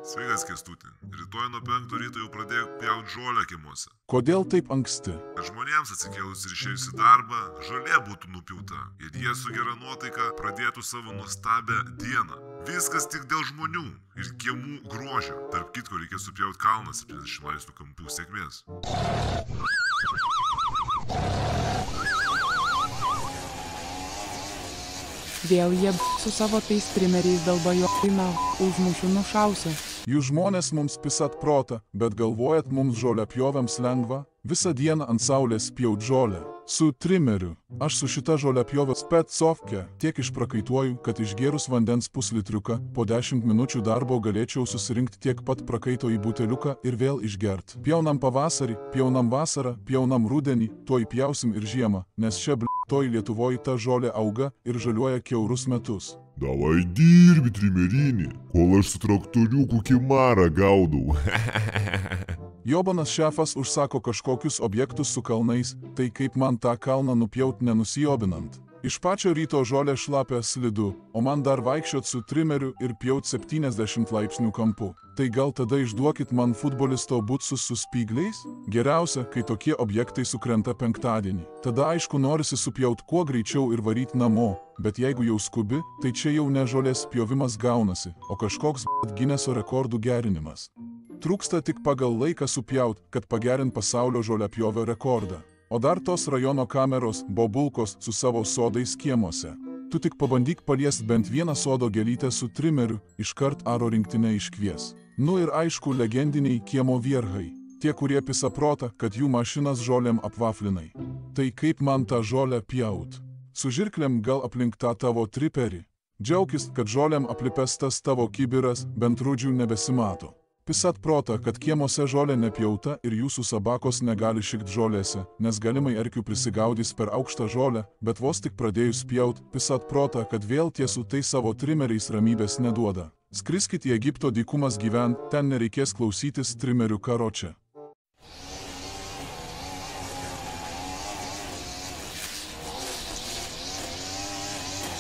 Sveikas, Kęstuti. Rytoj nuo 5 ryto jau pradėk pjaut žolę kiemuose. Kodėl taip anksti? Kad žmonėms atsikėlus ir išėjus į darbą, žolė būtų nupjauta. Ir jie su gera nuotaika pradėtų savo nuostabią dieną. Viskas tik dėl žmonių ir kiemų grožio. Tarp kitko reikės supjauti kalną 70 laipsnių kampų. Sėkmės. Vėl jie su savo tais trimeriais dalbajoina, užmušiu nušausiu. Jūs žmonės mums pisat protą, bet galvojat mums žolę pjovėms lengva? Visą dieną ant saulės pjaut žolę. Su trimeriu. Aš su šita žolė pjovęs specovke tiek išprakaituoju, kad išgėrus vandens puslitriuką, po 10 minučių darbo galėčiau susirinkti tiek pat prakaito į buteliuką ir vėl išgert. Pjaunam pavasarį, pjaunam vasarą, pjaunam rudenį, tuoj pjausim ir žiemą, nes čia toj Lietuvoje ta žolė auga ir žaliuoja kiaurus metus. Davai dirbi, trimerinį, kol aš su traktoriuku kimarą gaudau. Jobanas šefas užsako kažkokius objektus su kalnais, tai kaip man tą kalną nupjaut nenusijobinant. Iš pačio ryto žolė šlapia slidu, o man dar vaikščiot su trimeriu ir pjaut 70 laipsnių kampu. Tai gal tada išduokit man futbolisto butsus su spygliais? Geriausia, kai tokie objektai sukrenta penktadienį. Tada aišku norisi supjaut kuo greičiau ir varyt namo, bet jeigu jau skubi, tai čia jau ne žolės pjovimas gaunasi, o kažkoks Gineso rekordų gerinimas. Trūksta tik pagal laiką supjaut, kad pagerint pasaulio žolėpjovio rekordą. O dar tos rajono kameros, bobulkos su savo sodais kiemuose. Tu tik pabandyk paliest bent vieną sodo gėlytę su trimeriu, iškart aro rinktinę iškvies. Nu ir aišku legendiniai kiemo vierhai. Tie, kurie pisa protą, kad jų mašinas žolėm apvaflinai. Tai kaip man tą žolę pjaut? Su žirklėm gal aplink tą tavo triperį? Džiaukis, kad žolėm aplipęs tas tavo kibiras, bent rūdžių nebesimato. Pisat protą, kad kiemuose žolė nepjauta ir jūsų sabakos negali šikt žolėse, nes galimai erkių prisigaudys per aukštą žolę, bet vos tik pradėjus pjaut, pisat protą, kad vėl tie su tais savo trimeriais ramybės neduoda. Skriskit į Egipto dykumas gyvent, ten nereikės klausytis trimerių karočią.